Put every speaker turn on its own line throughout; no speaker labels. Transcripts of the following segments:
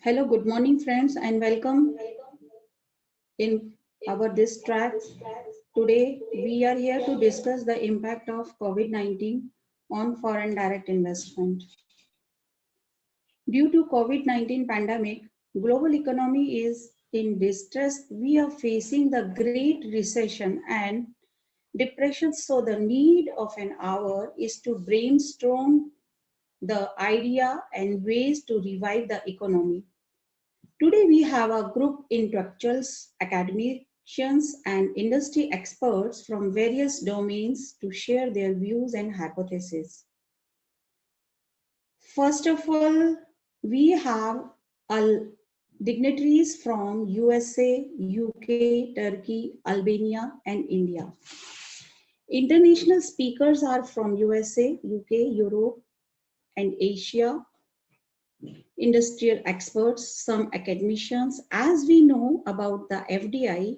Hello, good morning, friends, and welcome in our this track. Today, we are here to discuss the impact of COVID-19 on foreign direct investment. Due to COVID-19 pandemic, global economy is in distress. We are facing the great recession and depression. So the need of an hour is to brainstorm the idea and ways to revive the economy. Today we have a group intellectuals, academicians, and industry experts from various domains to share their views and hypotheses. First of all, we have dignitaries from USA, UK, Turkey, Albania, and India. International speakers are from USA, UK, Europe, and Asia, industrial experts, some academicians. As we know about the FDI,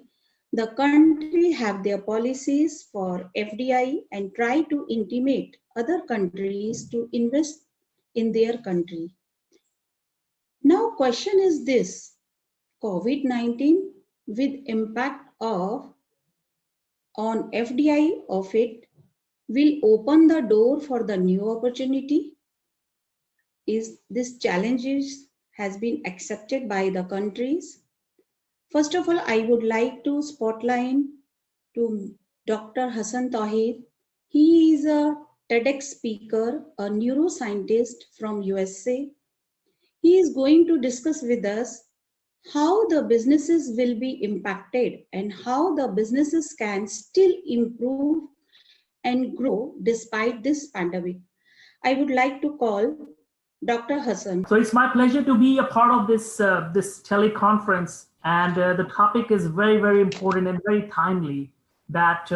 the country have their policies for FDI and try to intimate other countries to invest in their country. Now question is this, COVID-19 with impact of on FDI of it will open the door for the new opportunity. Is this challenges has been accepted by the countries? First of all, I would like to spotlight to Dr. Hassan Tawheed. He is a TEDx speaker, a neuroscientist from USA. He is going to discuss with us how the businesses will be impacted and how the businesses can still improve and grow despite this pandemic. I would like to call Dr. Hassan.
So it's my pleasure to be a part of this teleconference, and the topic is very important and very timely. That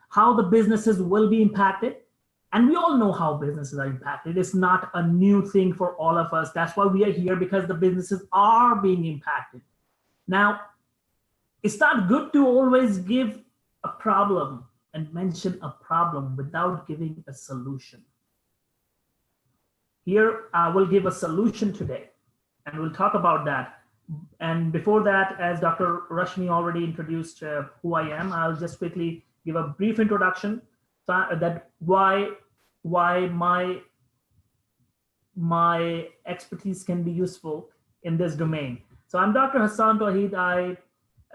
how the businesses will be impacted, and we all know how businesses are impacted. It's not a new thing for all of us. That's why we are here, because the businesses are being impacted. Now, it's not good to always give a problem and mention a problem without giving a solution. Here, I will give a solution today, and we'll talk about that. And before that, as Dr. Rashmi already introduced who I am, I'll just quickly give a brief introduction that why my expertise can be useful in this domain. So I'm Dr. Hassan Tawheed. I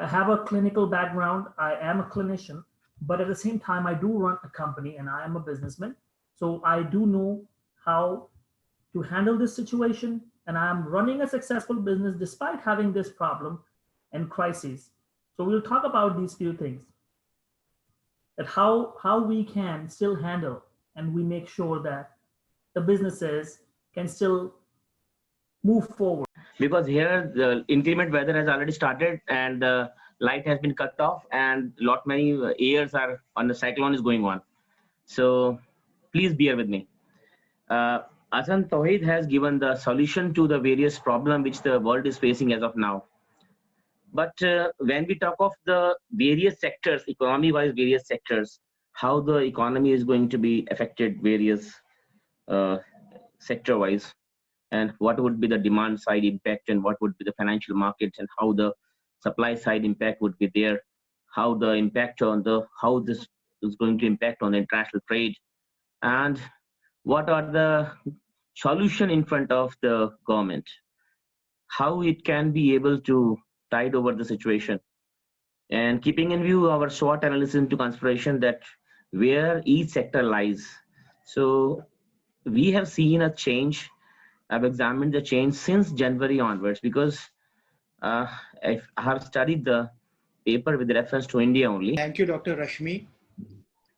have a clinical background. I am a clinician, but at the same time, I do run a company and I am a businessman. So I do know how to handle this situation, and I'm running a successful business despite having this problem and crisis. So we'll talk about these few things, that how we can still handle and we make sure that the businesses can still move forward.
Because here the inclement weather has already started and the light has been cut off and lot many years are on the cyclone is going on. So please bear with me. Hassan Tawheed has given the solution to the various problems which the world is facing as of now. But when we talk of the various sectors, economy-wise various sectors, how the economy is going to be affected various sector-wise, and what would be the demand side impact and what would be the financial markets and how the supply side impact would be there, how the impact on the, how this is going to impact on the international trade, and what are the solution in front of the government, how it can be able to tide over the situation, and keeping in view our SWOT analysis into consideration that where each sector lies. So we have seen a change. I've examined the change since January onwards, because I have studied the paper with reference to India only.
Thank you, Dr. Rashmi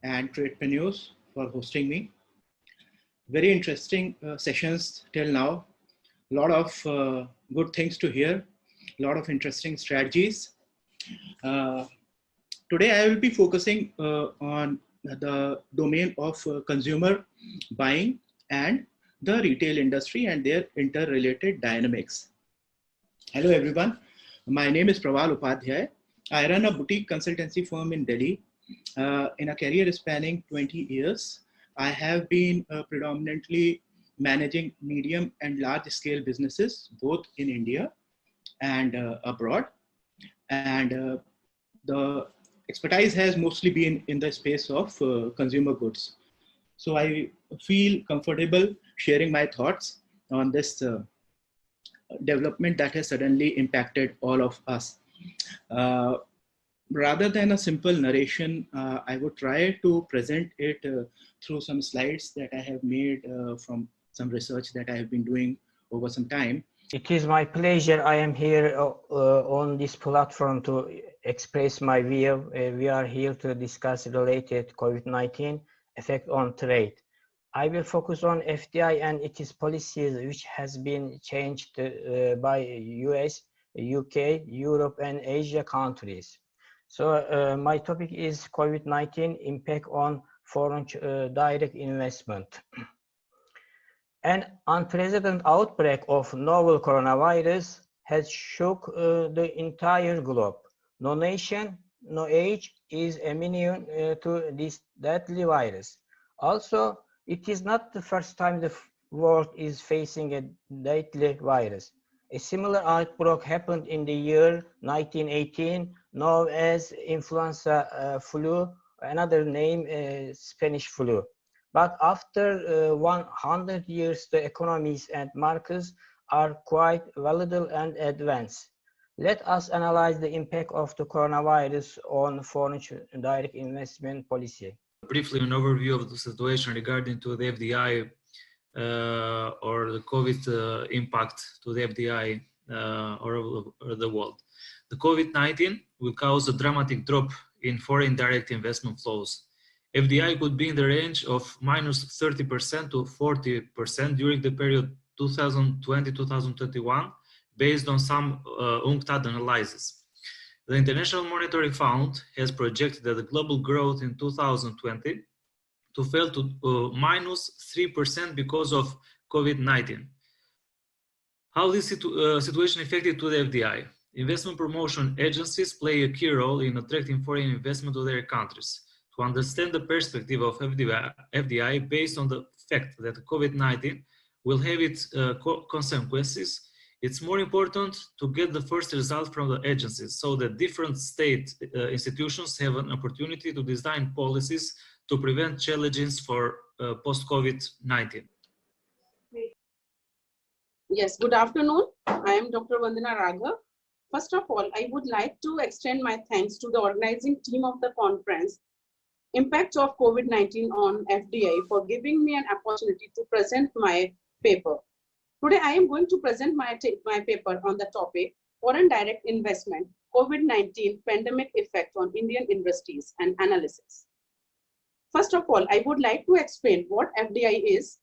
and Tradeprenews for hosting me. Very interesting sessions till now. A lot of good things to hear, a lot of interesting strategies. Today I will be focusing on the domain of consumer buying and the retail industry and their interrelated dynamics. Hello everyone, my name is Prawal Upadhyay. I run a boutique consultancy firm in Delhi. In a career spanning 20 years, I have been predominantly managing medium and large scale businesses, both in India and abroad. And the expertise has mostly been in the space of consumer goods. So I feel comfortable sharing my thoughts on this development that has suddenly impacted all of us. Rather than a simple narration, I would try to present it through some slides that I have made from some research that I have been doing over some time.
It is my pleasure. I am here on this platform to express my view. We are here to discuss related COVID-19 effect on trade. I will focus on FDI and its policies, which has been changed by US, UK, Europe, and Asia countries. So my topic is COVID-19 impact on foreign direct investment. An unprecedented outbreak of novel coronavirus has shook the entire globe. No nation, no age is immune to this deadly virus. Also, it is not the first time the world is facing a deadly virus. A similar outbreak happened in the year 1918, known as influenza flu, another name Spanish flu. But after 100 years, the economies and markets are quite volatile and advanced. Let us analyze the impact of the coronavirus on foreign direct investment policy.
Briefly, an overview of the situation regarding to the FDI or the COVID impact to the FDI or the world. The COVID-19 will cause a dramatic drop in foreign direct investment flows. FDI could be in the range of minus 30% to 40% during the period 2020-2021, based on some UNCTAD analysis. The International Monetary Fund has projected that the global growth in 2020 to fall to minus 3% because of COVID-19. How this situation affected to the FDI? Investment promotion agencies play a key role in attracting foreign investment to their countries. To understand the perspective of FDI based on the fact that COVID-19 will have its consequences, it's more important to get the first result from the agencies so that different state institutions have an opportunity to design policies to prevent challenges for post-COVID-19.
Yes, good afternoon. I am Dr. Vandana Raghav. First of all, I would like to extend my thanks to the organizing team of the conference, Impact of COVID-19 on FDI, for giving me an opportunity to present my paper. Today, I am going to present my paper on the topic, Foreign Direct Investment, COVID-19 Pandemic Effect on Indian Industries and Analysis. First of all, I would like to explain what FDI is.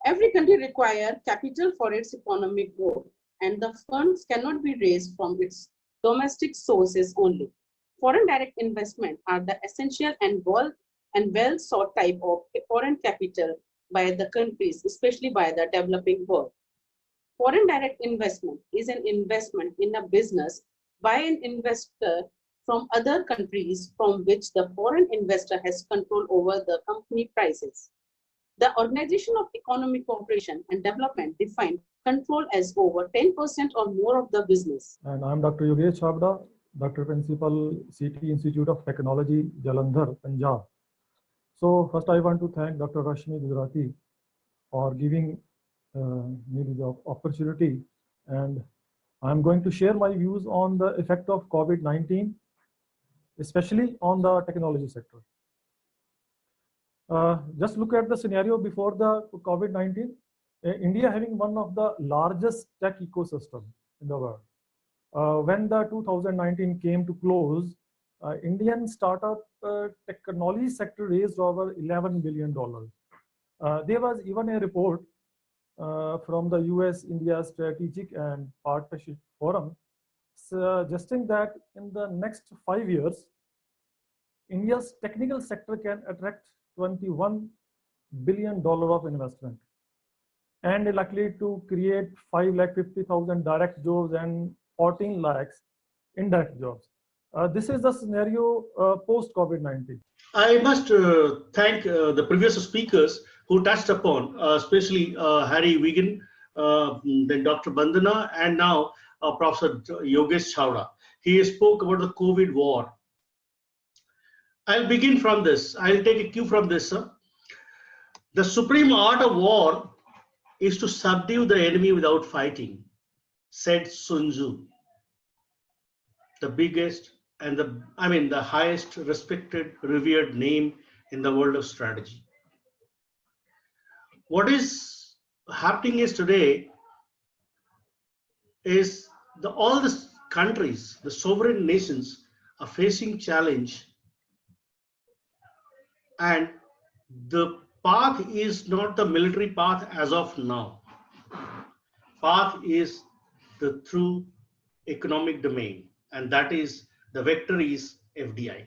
Every country requires capital for its economic growth, and the funds cannot be raised from its domestic sources only. Foreign direct investment are the essential and well sought type of foreign capital by the countries, especially by the developing world. Foreign direct investment is an investment in a business by an investor from other countries from which the foreign investor has control over the company prices. The Organization of Economic Cooperation and Development defined control as over 10% or more of the business.
And I'm Dr. Yogesh Chabda, Dr. Principal, CT Institute of Technology, Jalandhar, Punjab. So first I want to thank Dr. Rashmi Gujrati for giving me the opportunity, and I'm going to share my views on the effect of COVID-19, especially on the technology sector. Just look at the scenario before the COVID-19. India having one of the largest tech ecosystem in the world. When the 2019 came to close, Indian startup technology sector raised over $11 billion. There was even a report from the US-India Strategic and Partnership Forum suggesting that in the next 5 years, India's technical sector can attract $21 billion of investment and likely to create 550,000 direct jobs and 14 lakhs indirect jobs. This is the scenario post-COVID-19.
I must thank the previous speakers who touched upon, especially Harry Wigan, then Dr. Bandana, and now Professor Yogesh Chawda. He spoke about the COVID war. I'll begin from this. I'll take a cue from this, sir. The supreme art of war is to subdue the enemy without fighting, said Sun Tzu. The biggest and the highest respected, revered name in the world of strategy. What is happening is today is all the countries, the sovereign nations are facing challenge, and the path is not the military path as of now. Path is the true economic domain, and that is the vector is FDI.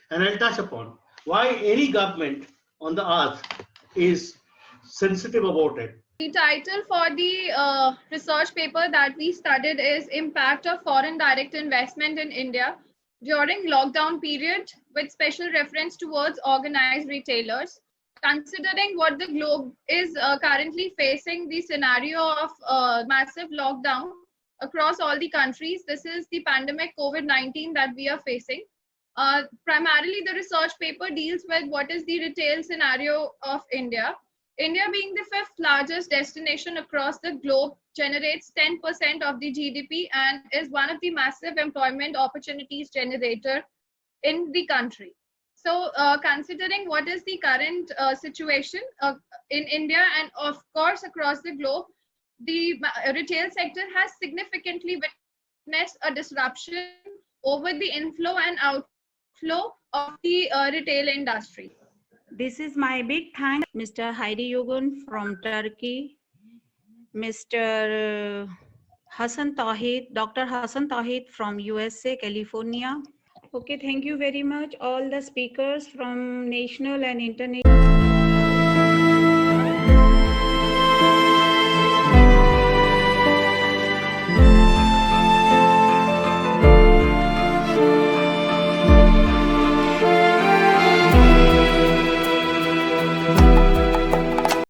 And I'll touch upon why any government on the earth is sensitive about it.
The title for the research paper that we studied is Impact of Foreign Direct Investment in India During Lockdown Period, with special reference towards organized retailers. Considering what the globe is currently facing, the scenario of massive lockdown across all the countries, this is the pandemic COVID-19 that we are facing. Primarily, the research paper deals with what is the retail scenario of India. India, being the 5th largest destination across the globe, generates 10% of the GDP and is one of the massive employment opportunities generator in the country. So considering what is the current situation in India and of course across the globe, the retail sector has significantly witnessed a disruption over the inflow and outflow of the retail industry.
This is my big thanks, Mr. Heidi Yogun from Turkey, Mr. Hassan Tawhid, Dr. Hassan Tawhid from USA, California. Okay, thank you very much, all the speakers from national and international.